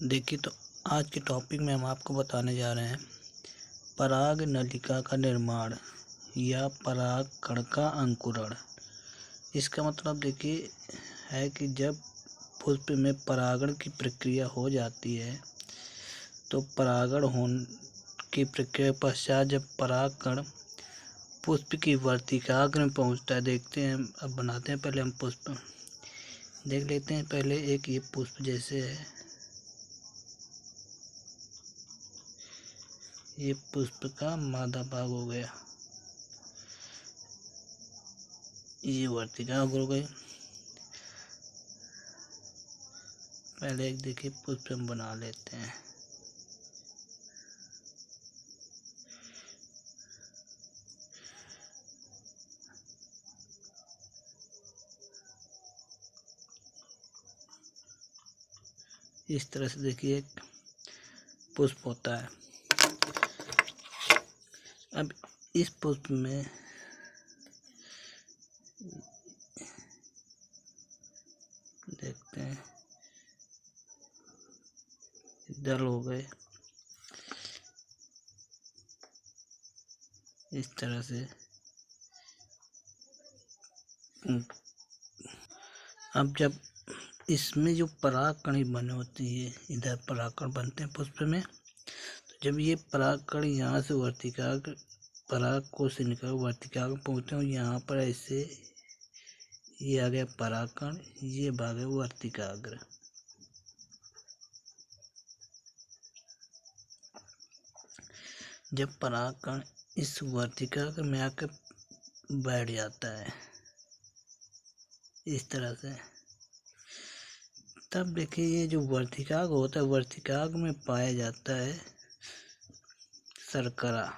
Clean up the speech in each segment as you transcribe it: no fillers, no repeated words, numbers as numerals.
देखिए, तो आज के टॉपिक में हम आपको बताने जा रहे हैं पराग नलिका का निर्माण या परागकण का अंकुरण। इसका मतलब देखिए है कि जब पुष्प में परागण की प्रक्रिया हो जाती है तो परागण होने की प्रक्रिया पश्चात जब परागकण पुष्प की वर्तिकाग्र में पहुंचता है, देखते हैं। अब बनाते हैं, पहले हम पुष्प देख लेते हैं। पहले एक ये पुष्प जैसे है, ये पुष्प का मादा भाग हो गया, ये वर्तिका हो गई। पहले एक देखिए पुष्प हम बना लेते हैं। इस तरह से देखिए एक पुष्प होता है। अब इस पुष्प में देखते हैं दल हो गए, इस तरह से। अब जब इसमें जो परागकण बने होती है, इधर परागकण बनते हैं पुष्प में, तो जब ये परागकण यहाँ से वर्तिकाग्र पराग को से निकल वर्तिकाग्र पहुँचते हैं, यहाँ पर ऐसे ये आ गया परागकण, ये भाग है वर्तिकाग्र। जब परागकण इस वर्तिकाग्र में आकर बैठ जाता है इस तरह से, तब देखिए ये जो वर्तिकाग्र होता है, वर्तिकाग्र में पाया जाता है शर्करा।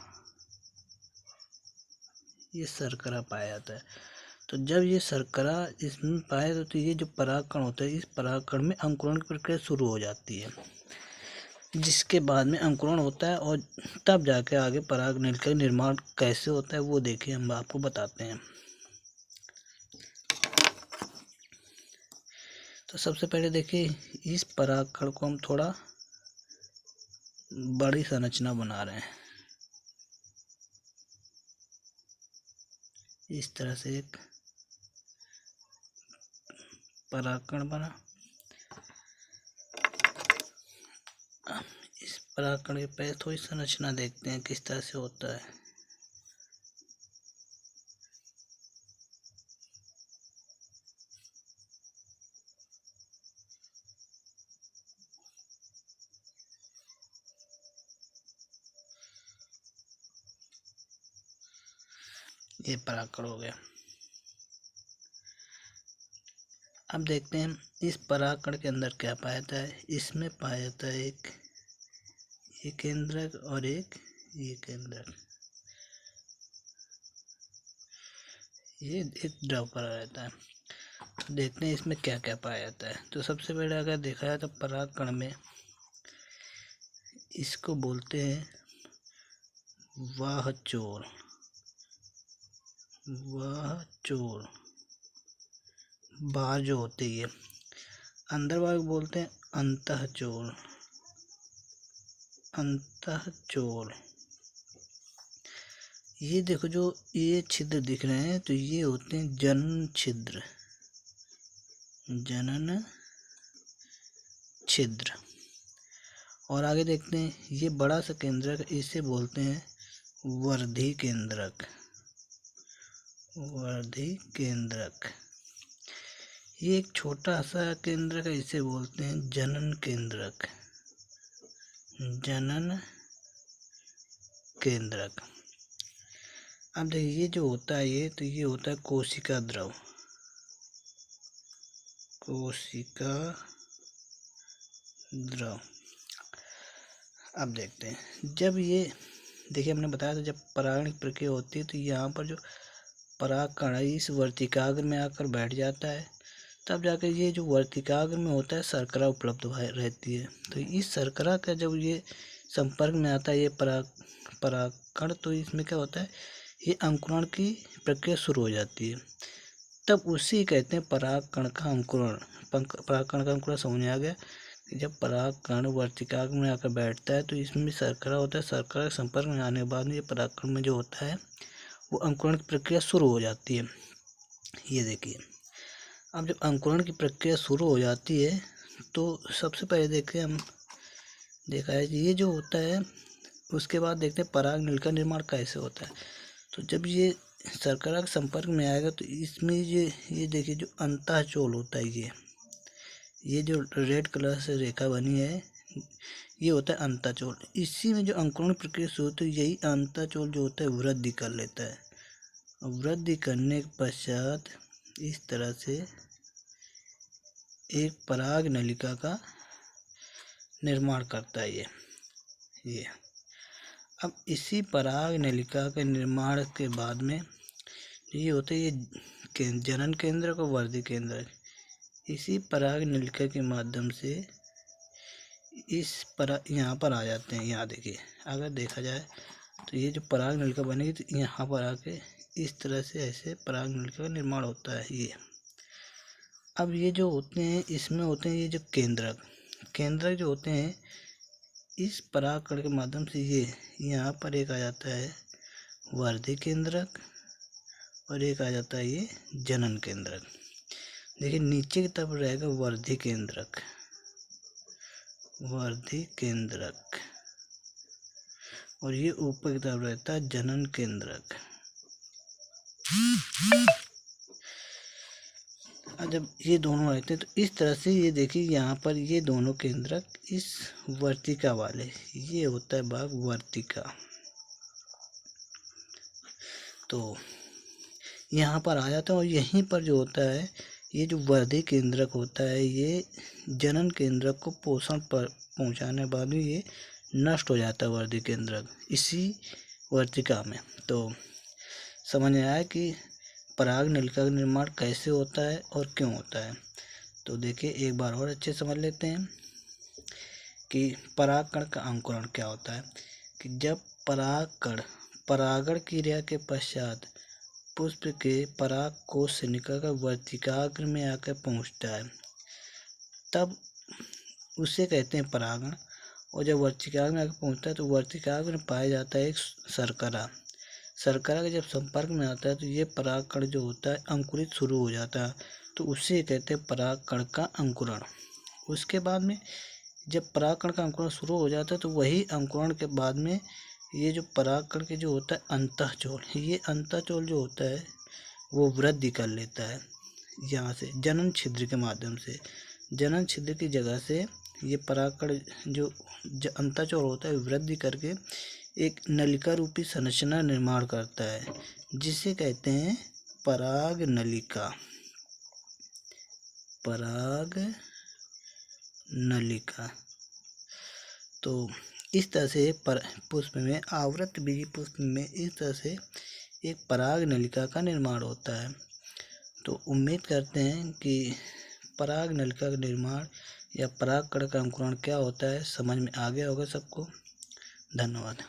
ये शर्करा पाया जाता है। तो जब ये शर्करा इसमें पाया तो ये जो परागकण होता है, इस परागकण में अंकुरण की प्रक्रिया शुरू हो जाती है, जिसके बाद में अंकुरण होता है और तब जाके आगे पराग नलिका का निर्माण कैसे होता है वो देखिए हम आपको बताते हैं। तो सबसे पहले देखिए इस परागकण को हम थोड़ा बड़ी संरचना बना रहे हैं। इस तरह से एक परागकण बना। इस परागकण के पहले थोड़ी संरचना देखते हैं किस तरह से होता है। ये परागकण हो गया। अब देखते हैं इस परागकण के अंदर क्या पाया जाता है। इसमें पाया जाता है एक ये केंद्रक और एक ये केंद्रक। ये एक द्रव पर रहता है। तो देखते हैं इसमें क्या क्या पाया जाता है। तो सबसे पहले अगर देखा जाए तो परागकण में इसको बोलते हैं वाहचोर। वाहचोर बाहर जो होती है, अंदर वाले बोलते हैं अंतःचोर। अंतःचोर। ये देखो जो ये छिद्र दिख रहे हैं, तो ये होते हैं जनन छिद्र। जनन छिद्र। और आगे देखते हैं ये बड़ा सा केंद्रक, इसे बोलते हैं वर्धी केंद्रक। वर्धी केंद्रक। ये एक छोटा सा केंद्रक है, इसे बोलते हैं जनन केंद्रक। जनन केंद्रक। अब देखिए ये जो होता है ये, तो ये होता है कोशिका द्रव। कोशिका द्रव। अब देखते हैं जब ये देखिए हमने बताया था जब परागण की प्रक्रिया होती है तो यहाँ पर जो परागकण इस वर्तिकाग्र में आकर बैठ जाता है, तब जाकर ये जो वर्तिकाग्र में होता है शर्करा उपलब्ध रहती है। तो इस शर्करा का जब ये संपर्क में आता है ये परागकण, तो इसमें क्या होता है, ये अंकुरण की प्रक्रिया शुरू हो जाती है। तब उसी कहते हैं परागकण का अंकुरण। परागकण का अंकुरण समझ में आ गया। जब परागकण वर्तिकाग्र में आकर बैठता है तो इसमें शर्करा होता है। शर्करा के संपर्क में आने के बाद ये परागकण में जो होता है वो अंकुरण की प्रक्रिया शुरू हो जाती है। ये देखिए, अब जब अंकुरण की प्रक्रिया शुरू हो जाती है तो सबसे पहले देखिए हम देखा है ये जो होता है, उसके बाद देखते हैं पराग नलिका का निर्माण कैसे होता है। तो जब ये शर्करा के संपर्क में आएगा तो इसमें ये देखिए जो अंतःचोल होता है, ये जो रेड कलर से रेखा बनी है ये होता है अंतःचोल। इसी में जो अंकुरण प्रक्रिया शुरू होती है यही अंतःचोल जो होता है वृद्धि कर लेता है। वृद्धि करने के पश्चात इस तरह से एक पराग नलिका का निर्माण करता है ये। अब इसी पराग नलिका के निर्माण के बाद में ये होते हैं ये जनन केंद्र और वर्धि केंद्र। इसी पराग नलिका के माध्यम से यहाँ पर आ जाते हैं। यहाँ देखिए, अगर देखा जाए तो ये जो पराग नलिका बनेगी तो यहाँ पर आके इस तरह से ऐसे पराग नलिका का निर्माण होता है ये। अब ये जो होते हैं इसमें होते हैं ये जो केंद्रक जो होते हैं, इस परागकण के माध्यम से ये यहाँ पर एक आ जाता है वर्धि केंद्रक और एक आ जाता है ये जनन केंद्रक। देखिए नीचे की तरफ रहेगा वर्धि केंद्रक और ये ऊपर की तरफ रहता है जनन केंद्रक। जब ये दोनों रहते हैं तो इस तरह से ये देखिए यहाँ पर ये दोनों केंद्रक इस वर्तिका वाले, ये होता है भाग वर्तिका। तो यहाँ पर आ जाता है और यहीं पर जो होता है ये जो वर्धि केंद्रक होता है ये जनन केंद्रक को पोषण पर पहुँचाने बाद में ये नष्ट हो जाता है वर्धि केंद्रक इसी वर्तिका में। तो समझ में आया कि पराग नलिका का निर्माण कैसे होता है और क्यों होता है। तो देखिए एक बार और अच्छे समझ लेते हैं कि परागकण का अंकुरण क्या होता है। कि जब परागकण परागण क्रिया के पश्चात पुष्प के पराग कोश से निकलकर वर्तिकाग्र में आकर पहुंचता है तब उसे कहते हैं परागण। और जब वर्तिकाग्र में आकर पहुंचता है तो वर्तिकाग्र में पाया जाता है एक शर्करा के जब संपर्क में आता है तो ये परागकण जो होता है अंकुरित शुरू हो जाता है, तो उसे कहते हैं परागकण का अंकुरण। उसके बाद में जब परागकण का अंकुरण शुरू हो जाता है तो वही अंकुरण के बाद में ये जो परागकण के जो होता है अंतःचोल, ये अंतःचोल जो होता है वो वृद्धि कर लेता है यहाँ से जनन छिद्र के माध्यम से। जनन छिद्र की जगह से ये परागकण जो अंतःचोल होता है वृद्धि करके एक नलिका रूपी संरचना निर्माण करता है जिसे कहते हैं पराग नलिका। तो इस तरह से पुष्प में आवृत बीजी पुष्प में इस तरह से एक पराग नलिका का निर्माण होता है। तो उम्मीद करते हैं कि पराग नलिका का निर्माण या परागकण का अंकुरण क्या होता है समझ में आ गया होगा सबको। धन्यवाद।